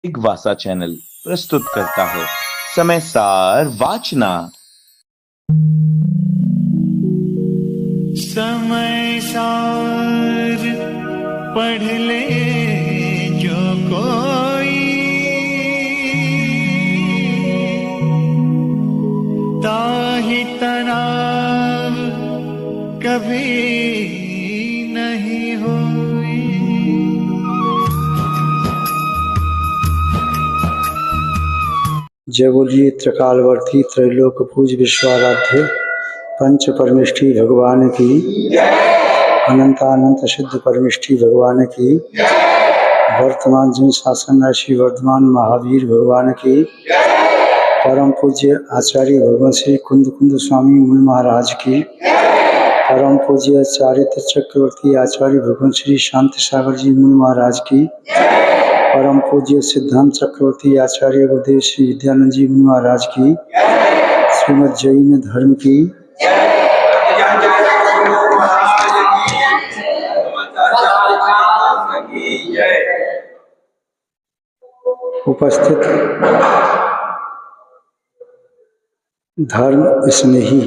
दिग्वासा channel प्रस्तुत करता है समय सार वाचना। समय सार पढ़ ले जो कोई, ताहि तनाव कभी नहीं होई। जय बोलिए त्रिकालवर्ती त्रैलोक पूज विश्वाराध्य पंच परमेष्ठी भगवान की, अनंतानंत सिद्ध परमेष्ठी भगवान की, वर्तमान जिन शासन ऋषि वर्धमान महावीर भगवान की, परम पूज्य आचार्य भगवान श्री कुंद कुंद स्वामी मुनि महाराज की, परम पूज्य चारित्र चक्रवर्ती आचार्य भगवान श्री शांति सागर जी मुनि महाराज की, परम पूज्य सिद्धांत चक्रवर्ती आचार्य गुरुदेव श्री विद्यानंद जी मुनि महाराज की, श्रीमद जैन धर्म की, उपस्थित धर्म स्नेही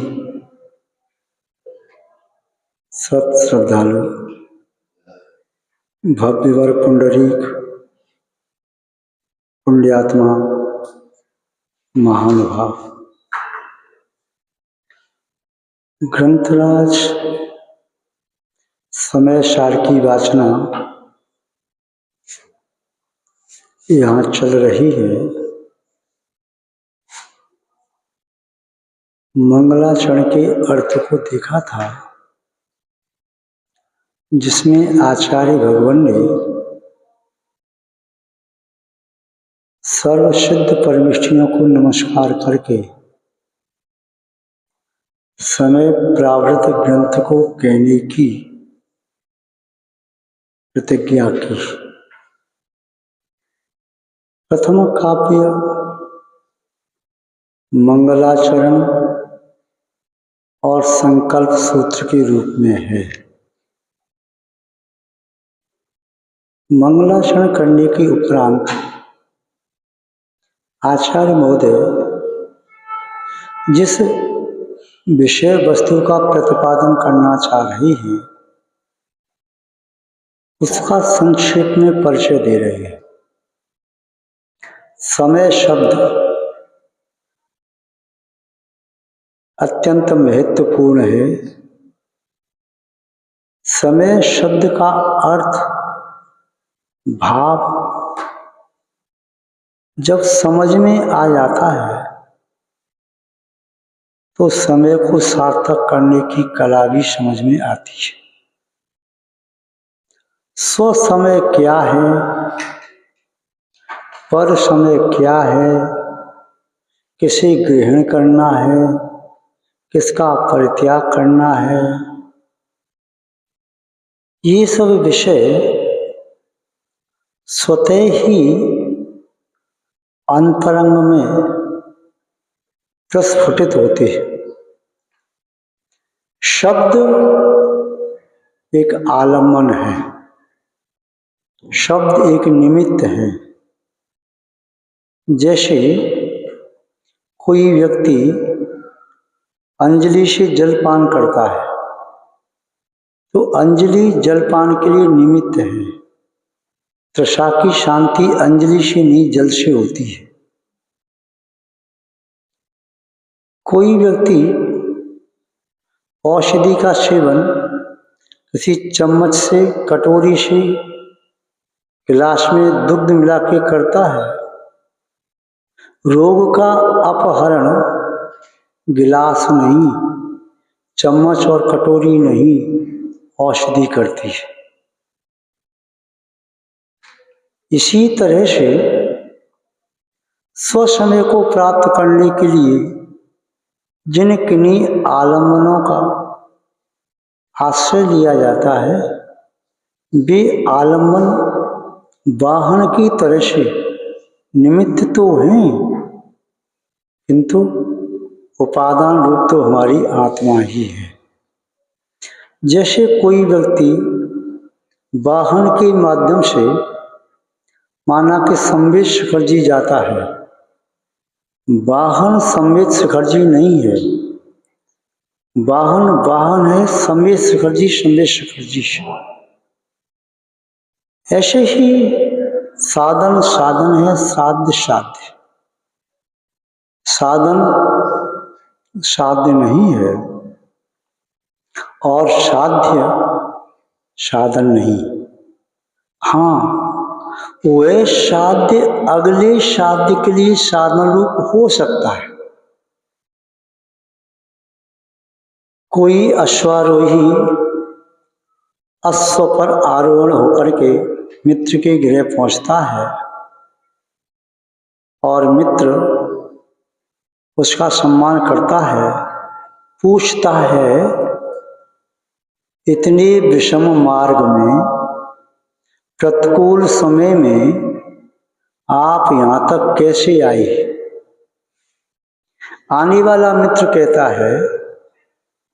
सत श्रद्धालु, भव्यवर पुंडरीक पुण्यात्मा महानुभाव, ग्रंथराज समय सार की वाचना यहाँ चल रही है। मंगलाचरण के अर्थ को देखा था, जिसमें आचार्य भगवान ने सर्वसिद्ध परमेष्ठियों को नमस्कार करके समय प्रावृत ग्रंथ को कहने की प्रतिज्ञा की। प्रथम काव्य मंगलाचरण और संकल्प सूत्र के रूप में है। मंगलाचरण करने के उपरांत आचार्य महोदय जिस विषय वस्तु का प्रतिपादन करना चाह रहे हैं, उसका संक्षेप में परिचय दे रहे हैं। समय शब्द अत्यंत महत्वपूर्ण है। समय शब्द का अर्थ, भाव जब समझ में आ जाता है तो समय को सार्थक करने की कला भी समझ में आती है। स्व समय क्या है, पर समय क्या है, किसे ग्रहण करना है, किसका परित्याग करना है, ये सब विषय स्वतः ही अंतरंग में प्रस्फुटित होते हैं। शब्द एक आलम्बन है, शब्द एक निमित्त है। जैसे कोई व्यक्ति अंजलि से जलपान करता है तो अंजलि जलपान के लिए निमित्त है। तृषा की शांति अंजलि से नहीं, जल से होती है। कोई व्यक्ति औषधि का सेवन किसी चम्मच से, कटोरी से, गिलास में दुग्ध मिला के करता है। रोग का अपहरण गिलास नहीं, चम्मच और कटोरी नहीं, औषधि करती है। इसी तरह से स्वसमय को प्राप्त करने के लिए जिन किन्हीं आलम्बनों का आश्रय लिया जाता है, वे आलम्बन वाहन की तरह से निमित्त तो हैं, किंतु उपादान रूप तो हमारी आत्मा ही है। जैसे कोई व्यक्ति वाहन के माध्यम से माना कि संबित शिखर जी जाता है, वाहन संबित शिखर जी नहीं है, वाहन है संबित शिखर जी, संबित शिखर जी। ऐसे ही साधन है, साध्य साधन साध्य नहीं है और साधन नहीं। हाँ, वह साध्य अगले साध्य के लिए साधन रूप हो सकता है। कोई अश्वारोही अश्व पर आरोहण होकर के मित्र के गृह पहुंचता है और मित्र उसका सम्मान करता है, पूछता है इतने विषम मार्ग में, प्रतिकूल समय में आप यहाँ तक कैसे आए? आने वाला मित्र कहता है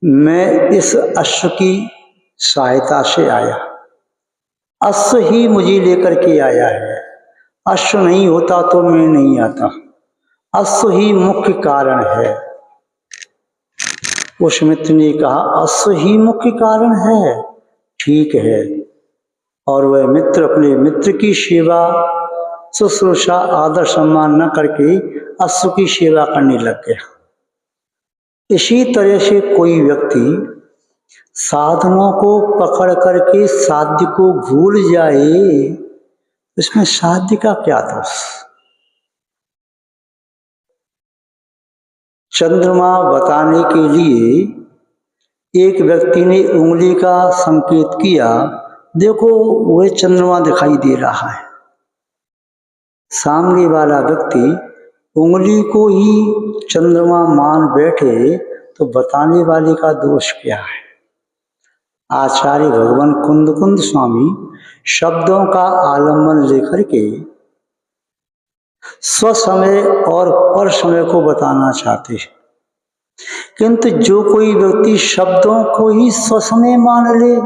मैं इस अश्व की सहायता से आया, अश्व ही मुझे लेकर के आया है, अश्व नहीं होता तो मैं नहीं आता, अश्व ही मुख्य कारण है। उस मित्र ने कहा अश्व ही मुख्य कारण है, ठीक है। और वह मित्र अपने मित्र की सेवा शुश्रूषा आदर सम्मान न करके अश्व की सेवा करने लग गया। इसी तरह से कोई व्यक्ति साधनों को पकड़ करके साध्य को भूल जाए, इसमें साध्य का क्या दोष? चंद्रमा बताने के लिए एक व्यक्ति ने उंगली का संकेत किया, देखो वह चंद्रमा दिखाई दे रहा है। सामने वाला व्यक्ति उंगली को ही चंद्रमा मान बैठे तो बताने वाले का दोष क्या है? आचार्य भगवान कुंद स्वामी शब्दों का आलम्बन लेकर के स्वसमय और पर समय को बताना चाहते हैं, किंतु जो कोई व्यक्ति शब्दों को ही स्वसमय मान ले,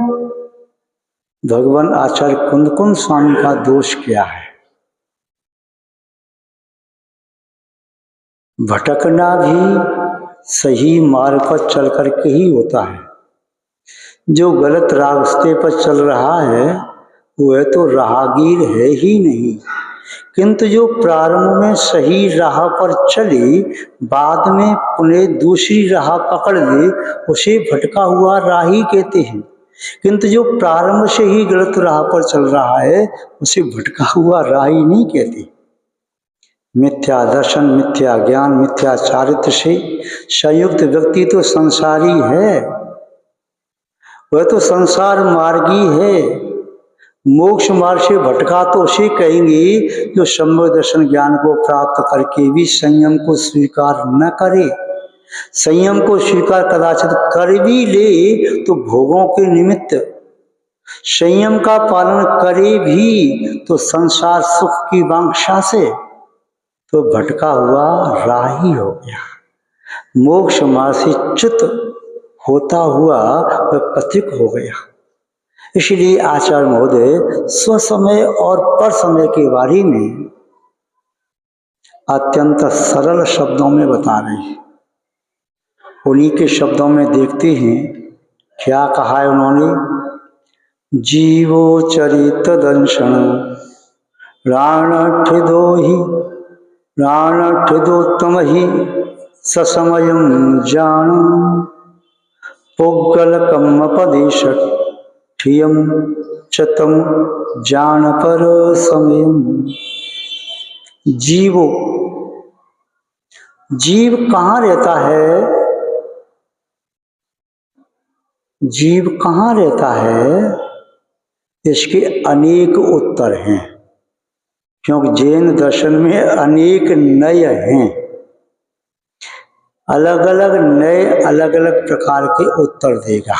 भगवान आचार्य कुंद स्वामी का दोष क्या है? भटकना भी सही मार्ग पर चल करके ही होता है। जो गलत रास्ते पर चल रहा है वह तो राहगीर है ही नहीं, किंतु जो प्रारंभ में सही राह पर चले बाद में पुनः दूसरी राह पकड़ ले उसे भटका हुआ राही कहते हैं, किंतु जो प्रारंभ से ही गलत राह पर चल रहा है उसे भटका हुआ राही नहीं कहते। मिथ्या दर्शन, मिथ्या ज्ञान, मिथ्या चारित्र से संयुक्त व्यक्ति तो संसारी है, वह तो संसार मार्गी है। मोक्ष मार्ग से भटका तो उसे कहेंगे जो सम्यक दर्शन ज्ञान को प्राप्त करके भी संयम को स्वीकार न करे। संयम को स्वीकार कदाचित कर भी ले तो भोगों के निमित्त, संयम का पालन करे भी तो संसार सुख की वांछा से, तो भटका हुआ राही हो गया। मोक्ष मार्ग से च्युत होता हुआ वह पथिक हो गया। इसलिए आचार्य महोदय स्वसमय और पर समय के बारे में अत्यंत सरल शब्दों में बता रहे हैं। उन्हीं के शब्दों में देखते हैं क्या कहा है उन्होंने। जीवो चरित दंशन राणठिदोत्तम ही ससमयम जान पुग्गल कम्मपदेश ठियम चतम जान पर समयम। जीव कहाँ रहता है? जीव कहाँ रहता है? इसके अनेक उत्तर हैं, क्योंकि जैन दर्शन में अनेक नय हैं। अलग अलग नए अलग अलग प्रकार के उत्तर देगा।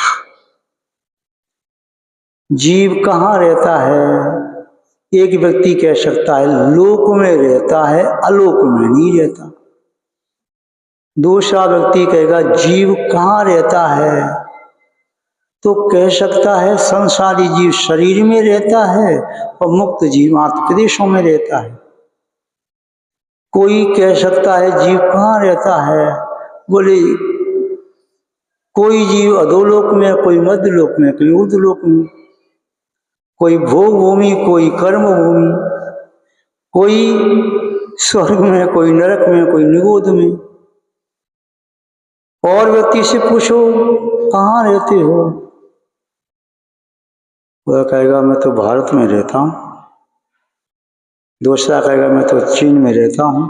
जीव कहाँ रहता है? एक व्यक्ति कह सकता है लोक में रहता है, अलोक में नहीं रहता। दूसरा व्यक्ति कहेगा जीव कहाँ रहता है? तो कह सकता है संसारी जीव शरीर में रहता है और मुक्त जीव आत्म प्रदेशों में रहता है। कोई कह सकता है जीव कहाँ रहता है, बोले कोई जीव अधोलोक में, कोई मध्यलोक में, कोई ऊर्ध्वलोक में, कोई भोग भूमि, कोई कर्म भूमि, कोई स्वर्ग में, कोई नरक में, कोई निगोद में। और व्यक्ति से पूछो कहाँ रहते हो, वह कहेगा मैं तो भारत में रहता हूँ। दूसरा कहेगा मैं तो चीन में रहता हूँ,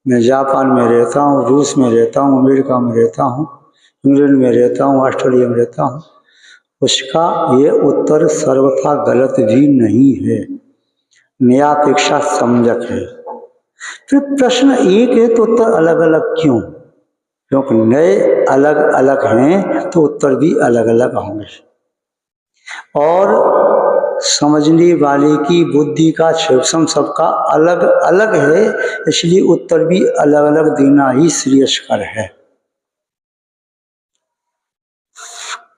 मैं जापान में रहता हूँ, रूस में रहता हूँ, अमेरिका में रहता हूँ, इंग्लैंड में रहता हूँ, ऑस्ट्रेलिया में रहता हूँ। उसका ये उत्तर सर्वथा गलत भी नहीं है, न्यायापेक्षा समझक है। फिर प्रश्न एक है तो उत्तर अलग अलग क्यों? क्योंकि नए अलग अलग हैं तो उत्तर भी अलग अलग होंगे, और समझने वाले की बुद्धि का क्षेत्रम सबका अलग अलग है, इसलिए उत्तर भी अलग अलग देना ही श्रेयस्कर है।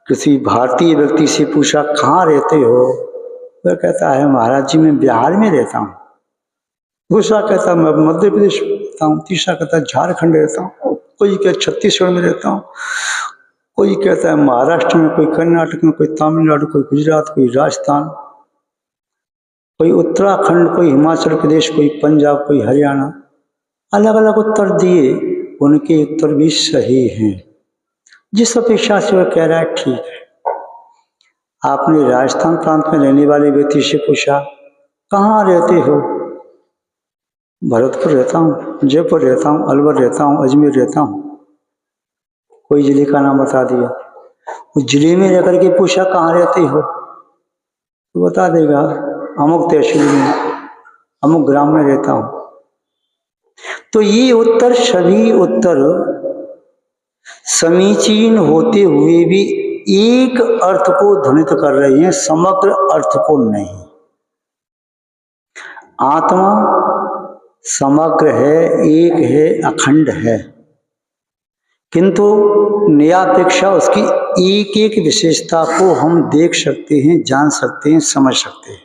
किसी भारतीय व्यक्ति से पूछा कहाँ रहते हो, वह कहता है महाराज जी मैं बिहार में रहता हूँ। दूसरा कहता मैं मध्य प्रदेश में रहता हूँ, तीसरा कहता झारखंड रहता हूँ, कोई कहता छत्तीसगढ़ में रहता हूँ, कोई कहता है महाराष्ट्र में, कोई कर्नाटक में, कोई तमिलनाडु, कोई गुजरात, कोई राजस्थान, कोई उत्तराखंड, कोई हिमाचल प्रदेश, कोई पंजाब, कोई हरियाणा। अलग अलग उत्तर दिए, उनके उत्तर भी सही हैं। जिस अपेक्षा से वह कह रहा है ठीक है। आपने राजस्थान प्रांत में रहने वाले व्यक्ति से पूछा कहाँ रहते हो, भरतपुर रहता हूँ, जयपुर रहता हूँ, अलवर रहता हूँ, अजमेर रहता हूँ, कोई जिले का नाम बता दिया। उस जिले में रहकर के पूछा कहाँ रहते हो, तो बता देगा अमुक तहसील में, अमुक ग्राम में रहता हूँ। तो ये उत्तर सभी उत्तर समीचीन होते हुए भी एक अर्थ को ध्वनित कर रहे हैं, समग्र अर्थ को नहीं। आत्मा समग्र है, एक है, अखंड है, किंतु न्यायापेक्षा उसकी एक एक विशेषता को हम देख सकते हैं, जान सकते हैं, समझ सकते हैं।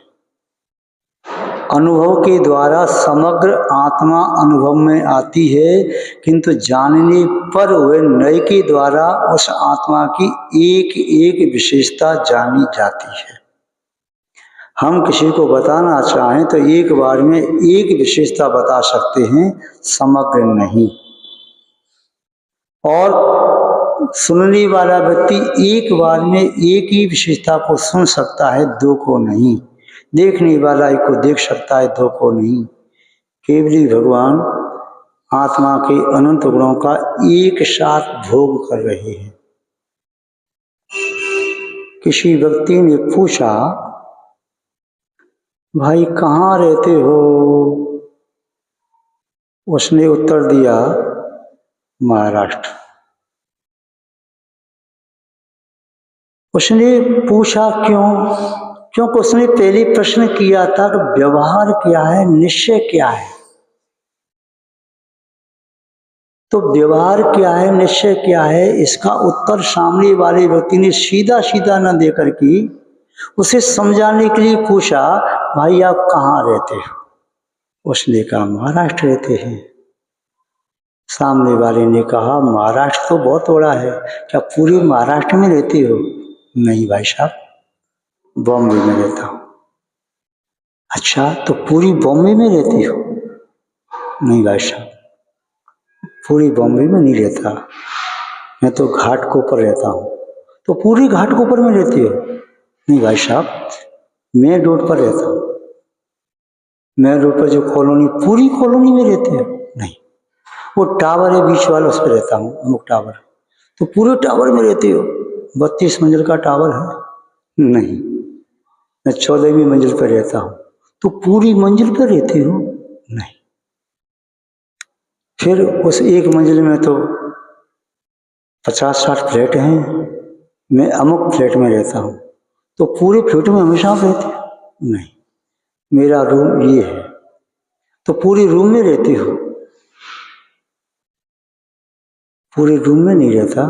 अनुभव के द्वारा समग्र आत्मा अनुभव में आती है, किंतु जानने पर वह नए के द्वारा उस आत्मा की एक एक विशेषता जानी जाती है। हम किसी को बताना चाहें तो एक बार में एक विशेषता बता सकते हैं, समग्र नहीं। और सुनने वाला व्यक्ति एक बार में एक ही विशेषता को सुन सकता है, दो को नहीं। देखने वाला एक को देख सकता है, दो को नहीं। केवली भगवान आत्मा के अनंत गुणों का एक साथ भोग कर रहे हैं। किसी व्यक्ति ने पूछा भाई कहाँ रहते हो, उसने उत्तर दिया महाराष्ट्र। उसने पूछा क्यों? क्योंकि उसने पहले प्रश्न किया था कि व्यवहार क्या है, निश्चय क्या है। तो व्यवहार क्या है, निश्चय क्या है, इसका उत्तर सामने वाले व्यक्ति ने सीधा सीधा न देकर के उसे समझाने के लिए पूछा भाई आप कहाँ रहते हो। उसने कहा महाराष्ट्र रहते हैं। सामने वाले ने कहा महाराष्ट्र तो बहुत बड़ा है, क्या पूरे महाराष्ट्र में रहते हो? नहीं भाई साहब, बॉम्बे में रहता हूँ। अच्छा, तो पूरी बॉम्बे में रहते हो? नहीं भाई साहब, पूरी बॉम्बे में नहीं रहता, मैं तो घाटकोपर रहता हूँ। तो पूरी घाटकोपर में रहते हो? नहीं भाई साहब, मेन रोड पर रहता हूँ। मेन रोड पर जो कॉलोनी, पूरी कॉलोनी में रहते हो? नहीं, वो टावर है बीच वाला, उस पर रहता हूँ, अमुक टावर। तो पूरे टावर में रहते हो? 32 मंजिल का टावर है? नहीं, मैं 14वीं मंजिल पर रहता हूँ। तो पूरी मंजिल पर रहते हो? नहीं। फिर उस एक मंजिल में तो 50-60 फ्लैट हैं, मैं अमुक फ्लैट में रहता हूँ। तो पूरे फ्लैट में हमेशा रहते हो? नहीं, मेरा रूम ये है। तो पूरे रूम में रहते हो? पूरे रूम में नहीं रहता।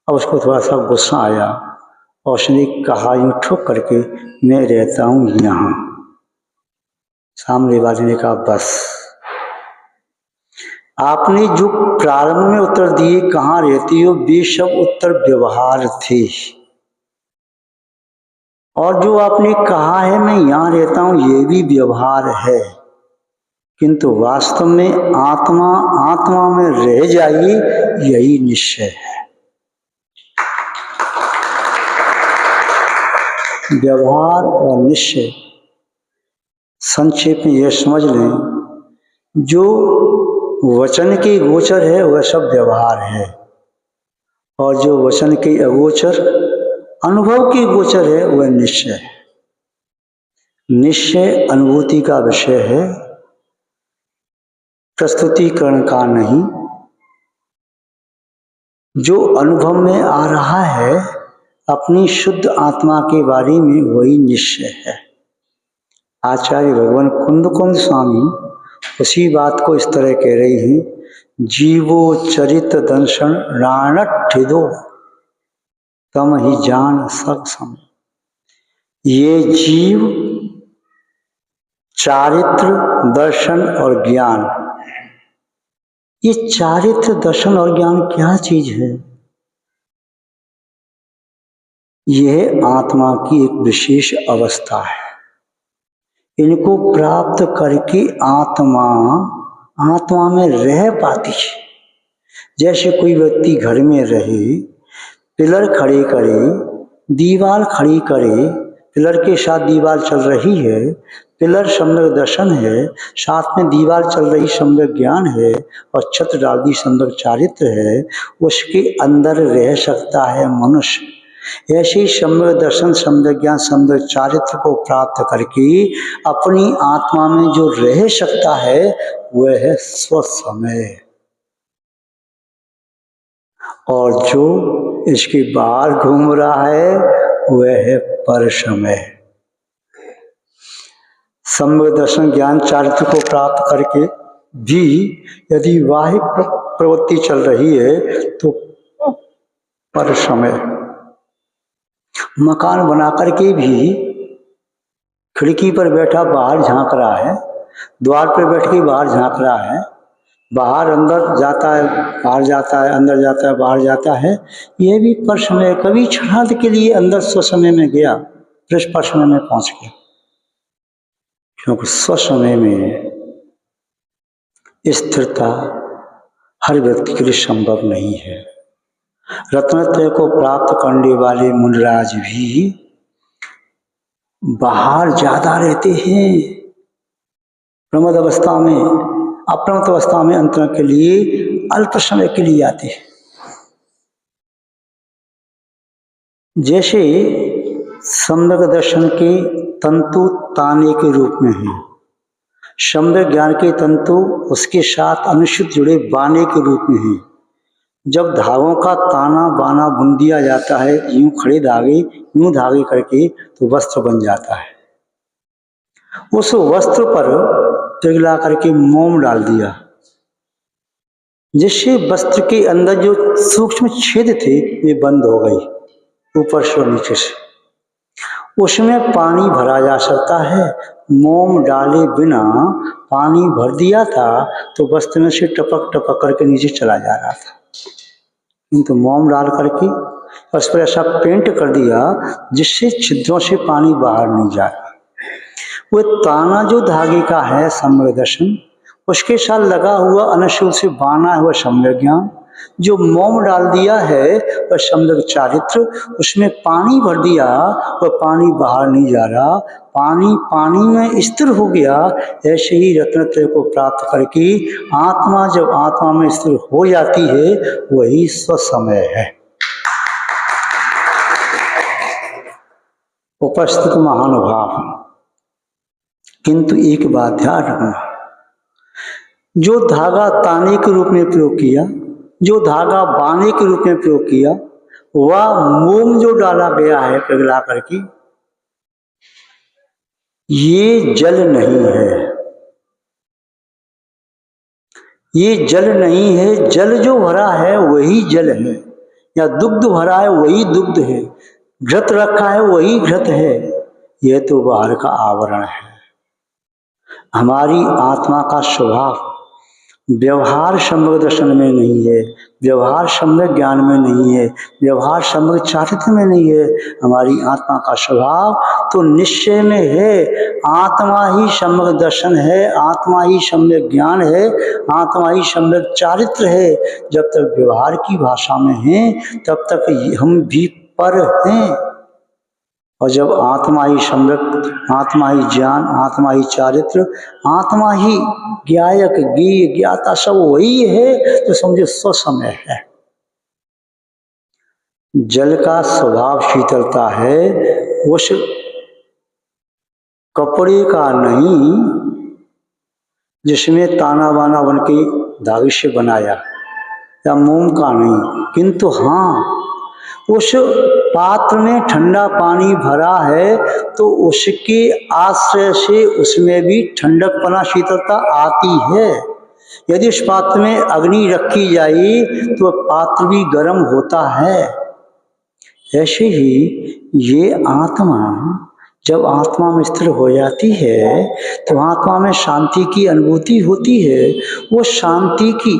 अब उसको थोड़ा सा गुस्सा आया और उसने कहा यूं ठोक करके, मैं रहता हूं यहाँ। सामने वाले ने कहा बस। आपने जो प्रारंभ में उत्तर दिए कहाँ रहती हो, वे सब उत्तर व्यवहार थे। और जो आपने कहा है मैं यहाँ रहता हूं, ये भी व्यवहार है। किंतु वास्तव में आत्मा आत्मा में रह जाइए, यही निश्चय है। व्यवहार और निश्चय संक्षेप में यह समझ लें, जो वचन के गोचर है वह सब व्यवहार है, और जो वचन के अगोचर अनुभव के गोचर है वह निश्चय है। निश्चय अनुभूति का विषय है, प्रस्तुतिकरण का नहीं। जो अनुभव में आ रहा है अपनी शुद्ध आत्मा के बारे में, वही निश्चय है। आचार्य भगवान कुंद स्वामी उसी बात को इस तरह कह रही हैं, जीवो चरित दर्शन राणठिदो तम ही जान सब सम। ये जीव चारित्र दर्शन और ज्ञान, ये चारित्र दर्शन और ज्ञान क्या चीज है? यह आत्मा की एक विशेष अवस्था है। इनको प्राप्त करके आत्मा आत्मा में रह पाती है। जैसे कोई व्यक्ति घर में रहे, पिलर खड़े करे, दीवार खड़ी करे, पिलर के साथ दीवार चल रही है, पिलर सम्यक दर्शन है, साथ में दीवार चल रही सम्यक ज्ञान है, और छत्र डाल दी सम्यक चारित्र है, उसके अंदर रह सकता है मनुष्य। ऐसे ही सम्यक दर्शन, सम्यक ज्ञान, सम्यक चारित्र को प्राप्त करके अपनी आत्मा में जो रह सकता है वह है स्वसमय। और जो इसके बाहर घूम रहा है वह है परसमय। सम्यक दर्शन ज्ञान चारित्र को प्राप्त करके भी यदि बाह्य प्रवृत्ति चल रही है तो परसमय। मकान बना करके भी खिड़की पर बैठा बाहर झांक रहा है, द्वार पर बैठ के बाहर झांक रहा है, बाहर अंदर जाता है, बाहर जाता है, अंदर जाता है, बाहर जाता है, यह भी परसमय। कभी क्षणार्थ के लिए अंदर स्वसमय में गया, फिर परसमय में पहुंच गया, क्योंकि स्वसमय में स्थिरता हर व्यक्ति के लिए संभव नहीं है। रत्नत्रय को प्राप्त करने वाले मुनिराज भी बाहर ज्यादा रहते हैं। प्रमद अवस्था में, अप्रमत अवस्था में अंतरण के लिए अल्प समय के लिए आते हैं। जैसे सम्यक दर्शन के तंतु ताने के रूप में है, सम्यक ज्ञान के तंतु उसके साथ अनुचित जुड़े बाने के रूप में है। जब धागों का ताना बाना बुन दिया जाता है, यूं खड़े धागे, यूं धागे करके, तो वस्त्र बन जाता है। उस वस्त्र पर पिघला करके मोम डाल दिया, जिससे वस्त्र के अंदर जो सूक्ष्म छेद थे वे बंद हो गई, ऊपर से और नीचे से। उसमें पानी भरा जा सकता है। मोम डाले बिना पानी भर दिया था तो वस्त्र में से टपक टपक करके नीचे चला जा रहा था, किंतु मोम डाल करके उस पर ऐसा पेंट कर दिया जिससे छिद्रों से पानी बाहर नहीं जा रहा। वो ताना जो धागे का है सम्यक दर्शन, उसके साथ लगा हुआ अनशूल से बाना हुआ सम्यक ज्ञान, जो मोम डाल दिया है वह सम्यक चारित्र, उसमें पानी भर दिया, वह पानी बाहर नहीं जा रहा, पानी पानी में स्थिर हो गया। ऐसे ही रत्नत्रय को प्राप्त करके आत्मा जब आत्मा में स्थिर हो जाती है वही स्वसमय है। उपस्थित महानुभाव, किंतु एक बात ध्यान रखना, जो धागा ताने के रूप में प्रयोग किया, जो धागा बाने के रूप में प्रयोग किया, वह मोम जो डाला गया है पिघला करके, ये जल नहीं है, ये जल नहीं है। जल जो भरा है वही जल है, या दुग्ध भरा है वही दुग्ध है। घृत रखा है वही घृत है, यह तो बाहर का आवरण है। हमारी आत्मा का स्वभाव व्यवहार सम्यक दर्शन में नहीं है, व्यवहार सम्यक ज्ञान में नहीं है, व्यवहार सम्यक चारित्र में नहीं है। हमारी आत्मा का स्वभाव तो निश्चय में है, आत्मा ही सम्यक दर्शन है, आत्मा ही सम्यक ज्ञान है, आत्मा ही सम्यक चारित्र है। जब तक व्यवहार की भाषा में हैं तब तक हम भी पर हैं, और जब आत्मा ही सम्यक, आत्मा ही ज्ञान, आत्मा ही चारित्र, आत्मा ही ज्ञायक, ज्ञेय, ज्ञाता सब वही है, तो समझो स्वसमय है। जल का स्वभाव शीतलता है, उस कपड़े का नहीं जिसमें ताना बाना बन के धागे से बनाया, या मोम का नहीं, किंतु हाँ उस पात्र में ठंडा पानी भरा है तो उसके आश्रय से उसमें भी ठंडकपना शीतलता आती है। यदि उस पात्र में अग्नि रखी जाए तो पात्र भी गर्म होता है। ऐसे ही ये आत्मा जब आत्मा में स्थिर हो जाती है तो आत्मा में शांति की अनुभूति होती है। वो शांति की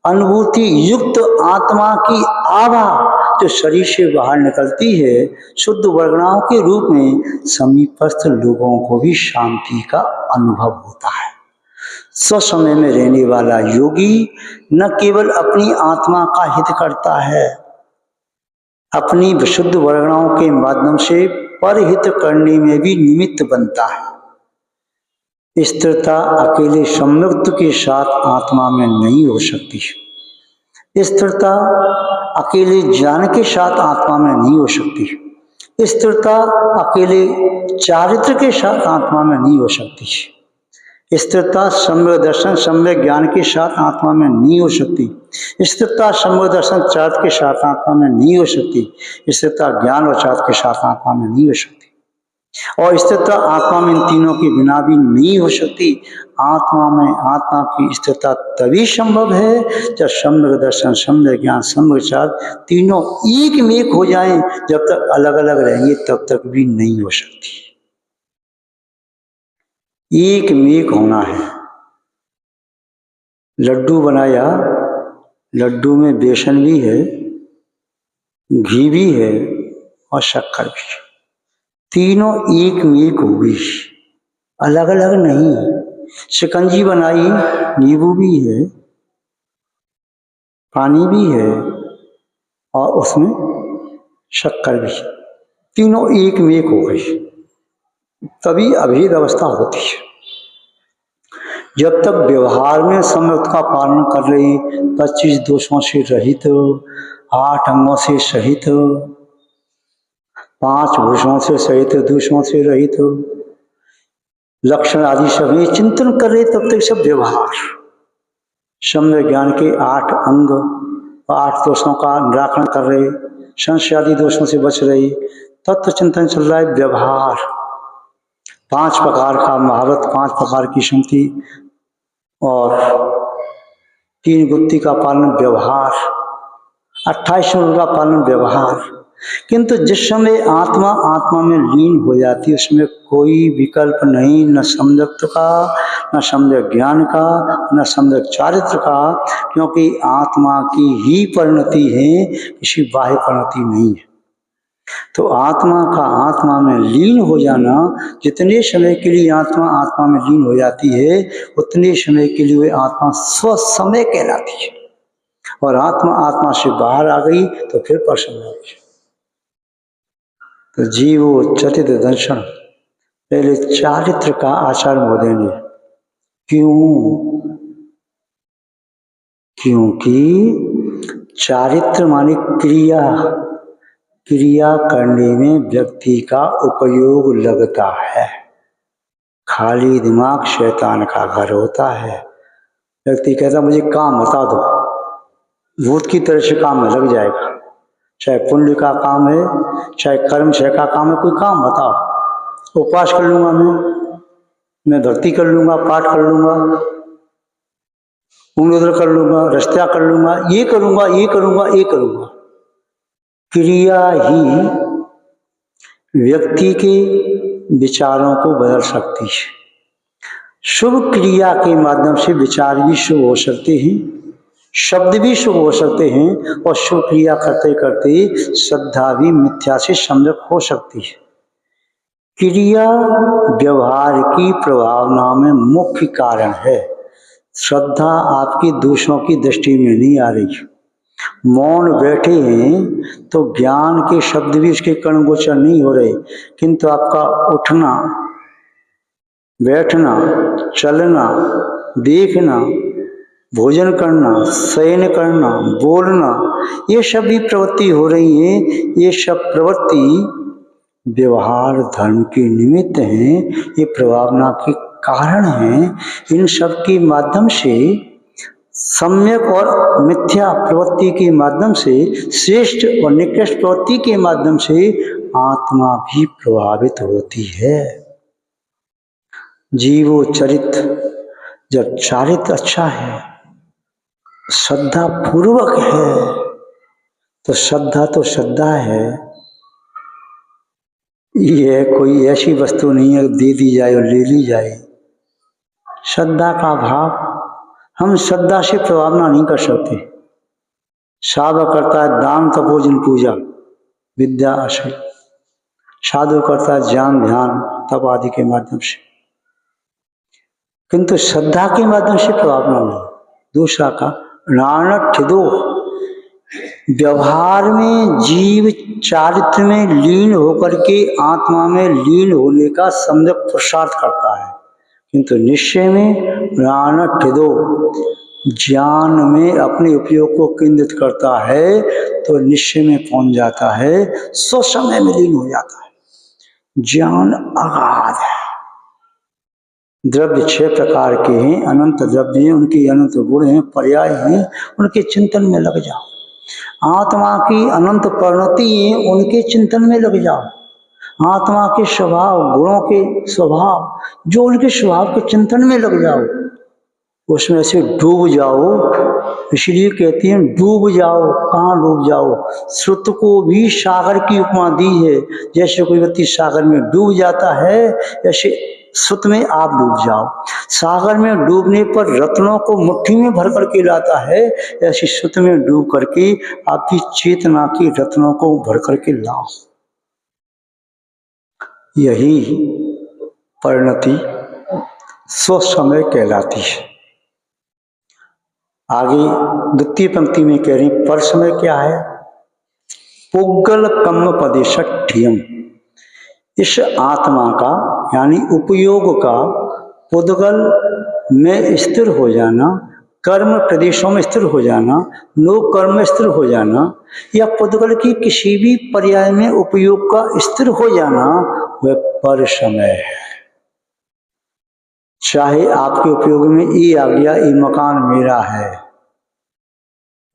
अनुभूति युक्त आत्मा की आभा जो शरीर से बाहर निकलती है, शुद्ध वर्गणाओं के रूप में समीपस्थ लोगों को भी शांति का अनुभव होता है। स्वसमय में रहने वाला योगी न केवल अपनी आत्मा का हित करता है, अपनी विशुद्ध वर्गणाओं के माध्यम से परहित करने में भी निमित्त बनता है। स्थिरता अकेले सम्यक्त के साथ आत्मा में नहीं हो सकती, स्थिरता अकेले ज्ञान के साथ आत्मा में नहीं हो सकती, स्थिरता अकेले चारित्र के साथ आत्मा में नहीं हो सकती, स्थिरता सम्यक दर्शन सम्यक ज्ञान के साथ आत्मा में नहीं हो सकती, स्थिरता सम्यक दर्शन चारित्र के साथ आत्मा में नहीं हो सकती, स्थिरता ज्ञान और चारित्र के साथ आत्मा में नहीं हो सकती, और स्थिरता आत्मा में इन तीनों के बिना भी नहीं हो सकती। आत्मा में आत्मा की स्थिरता तभी संभव है जब सम्यक दर्शन सम्यक ज्ञान सम्यक चारित्र तीनों एक में एक हो जाएं। जब तक अलग अलग रहेंगे तब तक भी नहीं हो सकती। एक में एक होना है। लड्डू बनाया, लड्डू में बेसन भी है, घी भी है और शक्कर भी है, तीनों एक में एक होगी, अलग अलग नहीं। शिकंजी बनाई, नींबू भी है, पानी भी है और उसमें शक्कर भी, तीनों एक में एक हो गई, तभी अभेद अवस्था होती है। जब तक व्यवहार में सम्यक्त का पालन कर रही, 25 दोषों से रहित, 8 अंगों से सहित, 5 भूषणों से सहित, दोषों से रहित, लक्षण आदि सभी चिंतन कर रहे, तब तक सब व्यवहार सम्यक ज्ञान के 8 अंग, 8 दोषों का निराकरण कर रहे, संशय आदि दोषों से बच रही, तत्व चिंतन चल रहा है। व्यवहार 5 प्रकार का महावत, 5 प्रकार की शांति और 3 गुत्ती का पालन व्यवहार, 28 का पालन व्यवहार। किंतु जिस समय आत्मा आत्मा में लीन हो जाती है उसमें कोई विकल्प नहीं, न सम्यक्त का, न सम्यक ज्ञान का, न सम्यक चारित्र का, क्योंकि आत्मा की ही परिणति है, किसी बाह्य परिणति नहीं है। तो आत्मा का आत्मा में लीन हो जाना, जितने समय के लिए आत्मा आत्मा में लीन हो जाती है उतने समय के लिए वह आत्मा स्वसमय कहलाती है, और आत्मा आत्मा से बाहर आ गई तो फिर परसमय। तो जीवो चरित दर्शन, पहले चारित्र का आचार हो देंगे। क्यों? क्योंकि चारित्र माने क्रिया, क्रिया करने में व्यक्ति का उपयोग लगता है। खाली दिमाग शैतान का घर होता है। व्यक्ति कहता मुझे काम बता दो, भूत की तरह से काम में लग जाएगा। चाहे पुण्य का काम है, चाहे कर्म क्षय का काम है, कोई काम बताओ। उपवास कर लूंगा, मैं भक्ति कर लूंगा, पाठ कर लूंगा, पुण्योदर कर लूंगा, रस्त्या कर लूंगा, ये करूंगा, ये करूंगा, ये करूंगा। क्रिया ही व्यक्ति के विचारों को बदल सकती है। शुभ क्रिया के माध्यम से विचार भी शुभ हो सकते हैं, शब्द भी शुभ हो सकते हैं, और शुभ क्रिया करते करते श्रद्धा भी मिथ्या से समझक हो सकती है। क्रिया व्यवहार की प्रभावना में मुख्य कारण है। श्रद्धा आपकी दूसरों की दृष्टि में नहीं आ रही। मौन बैठे हैं तो ज्ञान के शब्द भी उसके कर्ण गोचर नहीं हो रहे, किंतु आपका उठना, बैठना, चलना, देखना, भोजन करना, शयन करना, बोलना, ये सब भी प्रवृत्ति हो रही है। ये सब प्रवृत्ति व्यवहार धर्म के निमित्त हैं, ये प्रभावना के कारण हैं। इन सब के माध्यम से, सम्यक और मिथ्या प्रवृत्ति के माध्यम से, श्रेष्ठ और निकृष्ट प्रवृत्ति के माध्यम से आत्मा भी प्रभावित होती है। जीवो चरित्र, जब चारित्र अच्छा है, श्रद्धा पूर्वक है, तो श्रद्धा है। ये कोई ऐसी वस्तु नहीं है दे दी जाए और ले ली जाए। श्रद्धा का भाव, हम श्रद्धा से प्रभावना नहीं कर सकते। साधु करता है दान तपोजन पूजा विद्या आश्रय, साधु करता है ज्ञान ध्यान तप आदि के माध्यम से, किंतु श्रद्धा के माध्यम से प्रभावना नहीं। दूसरा का नानठिदो, व्यवहार में जीव चारित्र में लीन होकर के आत्मा में लीन होने का सम्यक पुरुषार्थ करता है, किंतु निश्चय में नानठिदो, ज्ञान में अपने उपयोग को केंद्रित करता है तो निश्चय में पहुंच जाता है, सो समय में लीन हो जाता है। ज्ञान अगाध है। द्रव्य 6 प्रकार के हैं, अनंत द्रव्य हैं, उनके अनंत गुण हैं, पर्याय हैं, उनके चिंतन में लग जाओ। आत्मा की अनंत परिणति है, उनके चिंतन में लग जाओ। आत्मा के स्वभाव, गुणों के स्वभाव, जो उनके स्वभाव के चिंतन में लग जाओ, उसमें से डूब जाओ। इसलिए कहते हैं डूब जाओ। कहाँ डूब जाओ? श्रुत को भी सागर की उपमा दी है। जैसे कोई व्यक्ति सागर में डूब जाता है, ऐसे श्रुत में आप डूब जाओ। सागर में डूबने पर रत्नों को मुट्ठी में भर करके लाता है, ऐसी श्रुत में डूब करके आपकी चेतना की रत्नों को भर करके लाओ। यही परिणति स्व समय कहलाती है। आगे द्वितीय पंक्ति में कह रही पर समय क्या है? पुग्गल कम्म पदेशठ्यम, इस आत्मा का यानी उपयोग का पुद्गल में स्थिर हो जाना, कर्म प्रदेशों में स्थिर हो जाना, नो कर्म में स्थिर हो जाना, या पुद्गल की किसी भी पर्याय में उपयोग का स्थिर हो जाना, वह पर समय है। चाहे आपके उपयोग में ये आ गया, ये मकान मेरा है,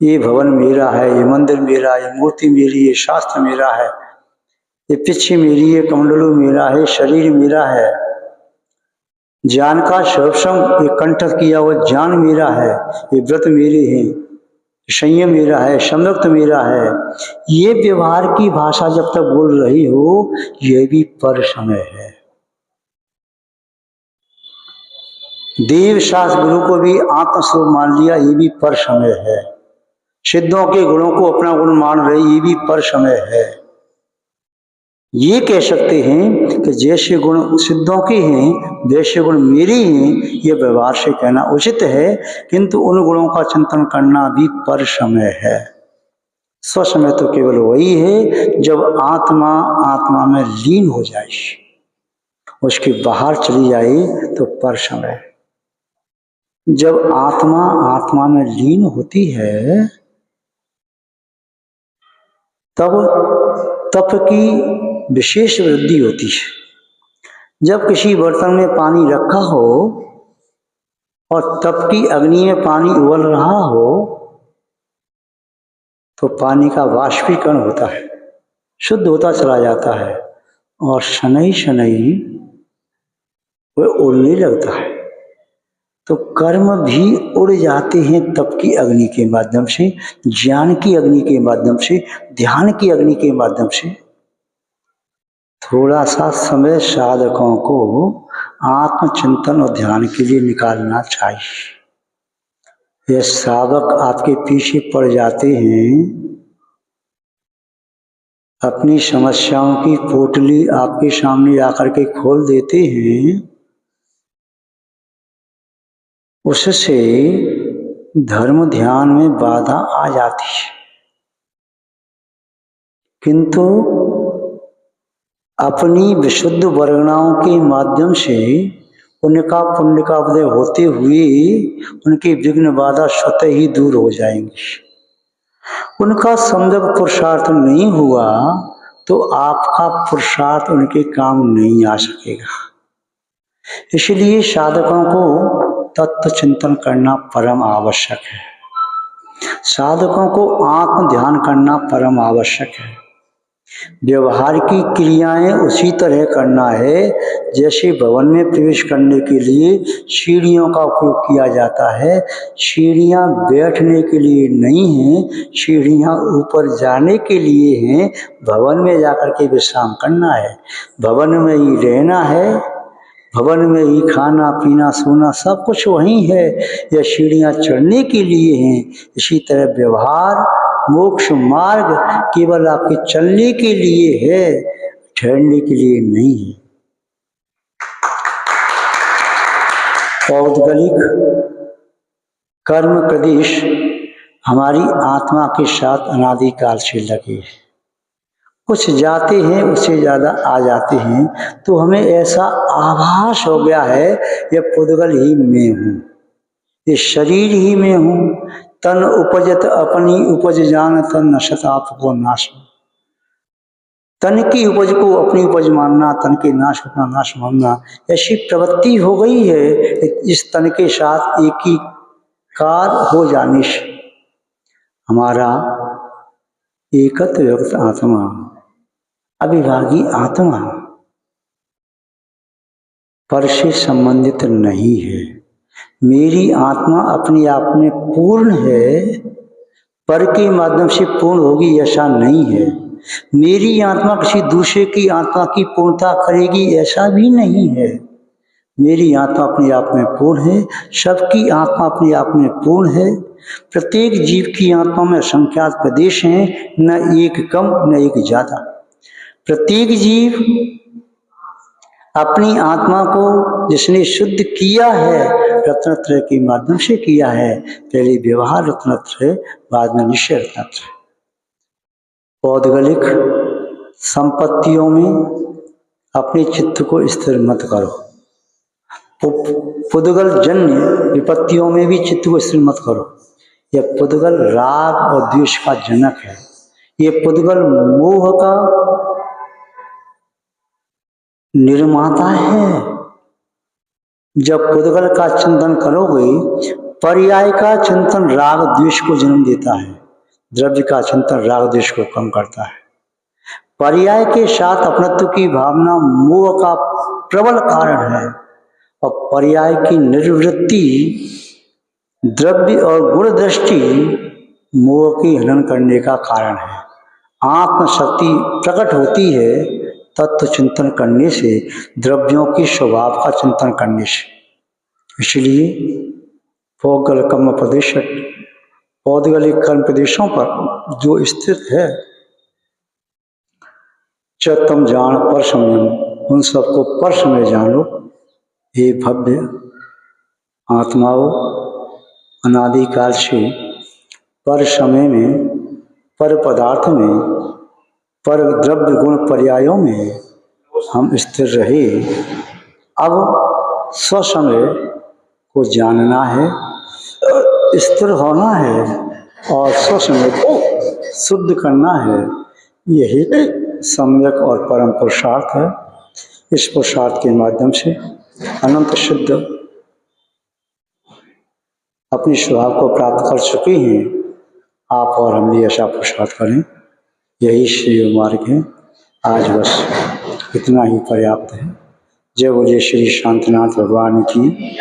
ये भवन मेरा है, ये मंदिर मेरा है, ये मूर्ति मेरी है, शास्त्र मेरा है, ये पिछी मेरी है, कमंडलू मेरा है, शरीर मेरा है, ज्ञान का सर्वसम ये कंठस्थ किया हुआ ज्ञान मेरा है, ये व्रत मेरे हैं, संयम मेरा है, संयुक्त मेरा है। ये व्यवहार की भाषा जब तक बोल रही हो, ये भी पर समय है। देव शास्त्र गुरु को भी आत्मस्वरूप मान लिया, ये भी पर समय है। सिद्धों के गुणों को अपना गुण मान रहे, ये भी पर समय है। ये कह सकते हैं कि जैसे गुण सिद्धों के हैं वैसे गुण मेरे हैं, ये व्यवहार से कहना उचित है, किंतु उन गुणों का चिंतन करना भी पर समय है। स्व समय तो केवल वही है जब आत्मा में लीन हो जाए, उसके बाहर चली जाए तो पर समय। जब आत्मा में लीन होती है तब तप की विशेष वृद्धि होती है। जब किसी बर्तन में पानी रखा हो और तप की अग्नि में पानी उबल रहा हो तो पानी का वाष्पीकरण होता है, शुद्ध होता चला जाता है और शनई शनई वह उड़ने लगता है। तो कर्म भी उड़ जाते हैं तप की अग्नि के माध्यम से, ज्ञान की अग्नि के माध्यम से, ध्यान की अग्नि के माध्यम से। थोड़ा सा समय साधकों को आत्मचिंतन और ध्यान के लिए निकालना चाहिए। ये साधक आपके पीछे पड़ जाते हैं, अपनी समस्याओं की पोटली आपके सामने आकर के खोल देते हैं, उससे धर्म ध्यान में बाधा आ जाती है। किंतु अपनी विशुद्ध वर्गणाओं के माध्यम से उनका पुण्य का उदय होते हुए उनकी विघ्न बाधा स्वतः ही दूर हो जाएंगी। उनका सम्यक पुरुषार्थ नहीं हुआ तो आपका पुरुषार्थ उनके काम नहीं आ सकेगा। इसलिए साधकों को तत्व चिंतन करना परम आवश्यक है। साधकों को आत्म ध्यान करना परम आवश्यक है। व्यवहार की क्रियाएं उसी तरह करना है जैसे भवन में प्रवेश करने के लिए सीढ़ियों का उपयोग किया जाता है। सीढ़ियां बैठने के लिए नहीं हैं, सीढ़ियां ऊपर जाने के लिए हैं। भवन में जाकर के विश्राम करना है, भवन में ही रहना है, भवन में ही खाना पीना सोना सब कुछ वहीं है। यह सीढ़ियां चढ़ने के लिए हैं। इसी तरह व्यवहार मोक्ष मार्ग केवल आपके चलने के लिए है, ठहरने के लिए नहीं है। पौद्गलिक कर्म प्रदेश हमारी आत्मा के साथ अनादिकाल से लगे हैं। कुछ जाते हैं उससे ज़्यादा आ जाते हैं, तो हमें ऐसा आभास हो गया है ये पुद्गल ही मैं हूँ, ये शरीर ही में हूँ। तन उपजत अपनी उपज जान तन नशत आपको नाश। तन की उपज को अपनी उपज मानना, तन के नाश को अपना नाश मानना, ऐसी प्रवृत्ति हो गई है। इस तन के साथ एकीकार हो जाने से हमारा एकत्व युक्त आत्मा, अविभागी आत्मा पर से संबंधित नहीं है। मेरी आत्मा अपने आप में पूर्ण है, पर के माध्यम से पूर्ण होगी ऐसा नहीं है। मेरी आत्मा किसी दूसरे की आत्मा की पूर्णता करेगी ऐसा भी नहीं है। मेरी आत्मा अपने आप में पूर्ण है, सबकी आत्मा अपने आप में पूर्ण है। प्रत्येक जीव की आत्मा में असंख्यात प्रदेश हैं, न एक कम न एक ज्यादा। प्रत्येक जीव अपनी आत्मा को जिसने शुद्ध किया है रत्नत्रय के माध्यम से किया है। पहले व्यवहार रत्नत्रय, बाद में निश्चय रत्नत्रय। पौद्गलिक संपत्तियों में अपने चित्त को स्थिर मत करो। पुद्गल जन्य विपत्तियों में भी चित्त को स्थिर मत करो। यह पुद्गल राग और द्वेष का जनक है। ये पुद्गल मोह का निर्माता है। जब पुद्गल का चिंतन करोगे, पर्याय का चिंतन राग द्वेष को जन्म देता है, द्रव्य का चिंतन राग द्वेष को कम करता है। पर्याय के साथ अपनत्व की भावना मोह का प्रबल कारण है, और पर्याय की निर्वृत्ति द्रव्य और गुण दृष्टि मोह की हनन करने का कारण है। आत्मशक्ति प्रकट होती है तत्व चिंतन करने से, द्रव्यों की स्वभाव का चिंतन करने से। इसलिए पौद्गल कर्म प्रदेश, पौद्गलिक कर्म प्रदेशों पर जो स्थित है, चतम जान पर समझो, उन सबको पर समय जानो। हे भव्य आत्माओं, अनादिकाल से पर समय में, पर पदार्थ में, पर द्रव्य गुण पर्यायों में हम स्थिर रहे। अब स्वसमय को जानना है, स्थिर होना है और स्वसमय को शुद्ध करना है। यही सम्यक और परम पुरुषार्थ है। इस पुरुषार्थ के माध्यम से अनंत सिद्ध अपनी स्वभाव को प्राप्त कर चुके हैं। आप और हम भी ऐसा पुरुषार्थ करें, यही श्री मार्ग है। आज बस इतना ही पर्याप्त है। जय बोले श्री शांतिनाथ भगवान की।